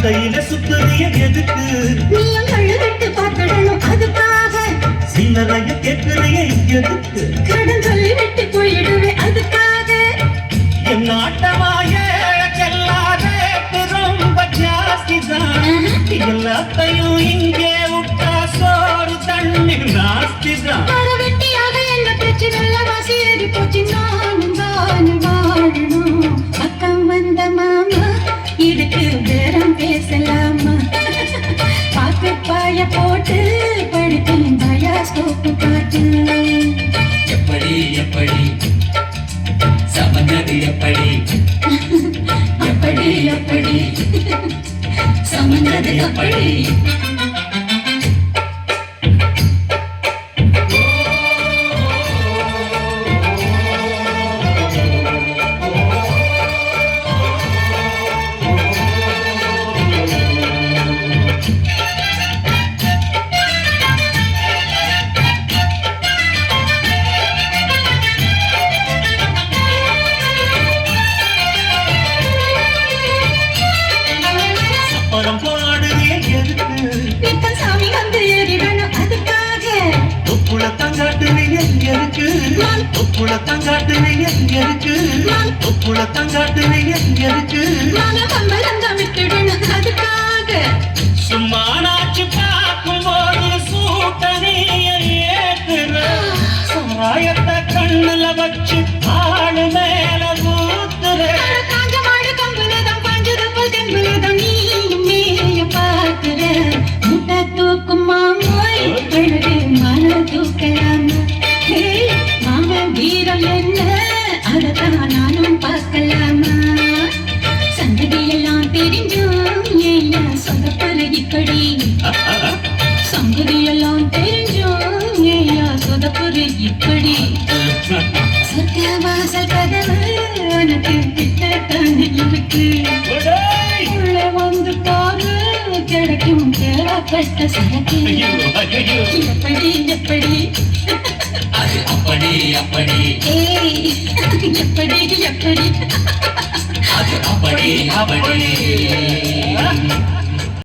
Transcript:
சந்தையில சுத்துறிய எதுக்கு நீயும் கண்ணு விட்டு பார்க்கணும் அதுக்காக சில்லறைய கேட்கிறிய எதுக்கு கடன் சொல்லி விட்டு போயிடுவே அதுக்காக என் ஆட்டமாய செல்லாத ரொம்ப ஜாஸ்தி தான் எல்லாத்தையும் இங்கே விட்டா சோறு தண்ணி நாஸ்தி தான் வெட்டியாக என்ன பிரச்சனை வாசி ஏறி போச்சு நானும் தானும் வாழணும் பக்கம் வந்த மாமா இதுக்கு பேரம் பேசலாமா பாக்கு பாய போட்டு படுத்தேன் பயாஸ்கோப்பு பாட்டு எப்படி எப்படி சமந்தது எப்படி எப்படி எப்படி சமந்தது எப்படி சாமி வந்து ஏறிடணும் அதுக்காக தொப்புள தங்காட்டுறிய எதுக்கு தொப்புள தங்காட்டுறிய எதுக்கு தொப்புள தங்காட்டுறிய எதுக்கு நானும் கம்பளங்க விட்டுடணும் அதுக்காக சும்மா நாச்சு பார்க்கும் போது சூட்டனைய ஏத்துற சாராயத்தை கண்ணுல வச்சு ஆளு மேல ஊத்துற காஞ்ச மாடு கம்புலதம் பாஞ்சது போல் கம்புலதம் நீயும் மேய பார்க்கிற முட்டை தூக்கும் மாமாய் அழகு மன தூக்கலாமா மாமா வீரம் என்ன அதத்தான் நானும் பார்க்கலாமா சந்ததியெல்லாம் தெரிஞ்சோம் ஏன் சொதப்பது இப்படி சங்கதியெல்லாம் தெரிஞ்சோம் ஏன் சொதப்பது இப்படி சொர்க்க வாசல் கதவு உனக்கு கிட்டத்தான் இருக்கு உள்ள வந்து பாரு கிடைக்கும் தேவைப்பட்ட சரக்கு எப்படி எப்படி அது அப்படி அப்படி ஏய் எப்படி எப்படி அது அப்படி அப்படி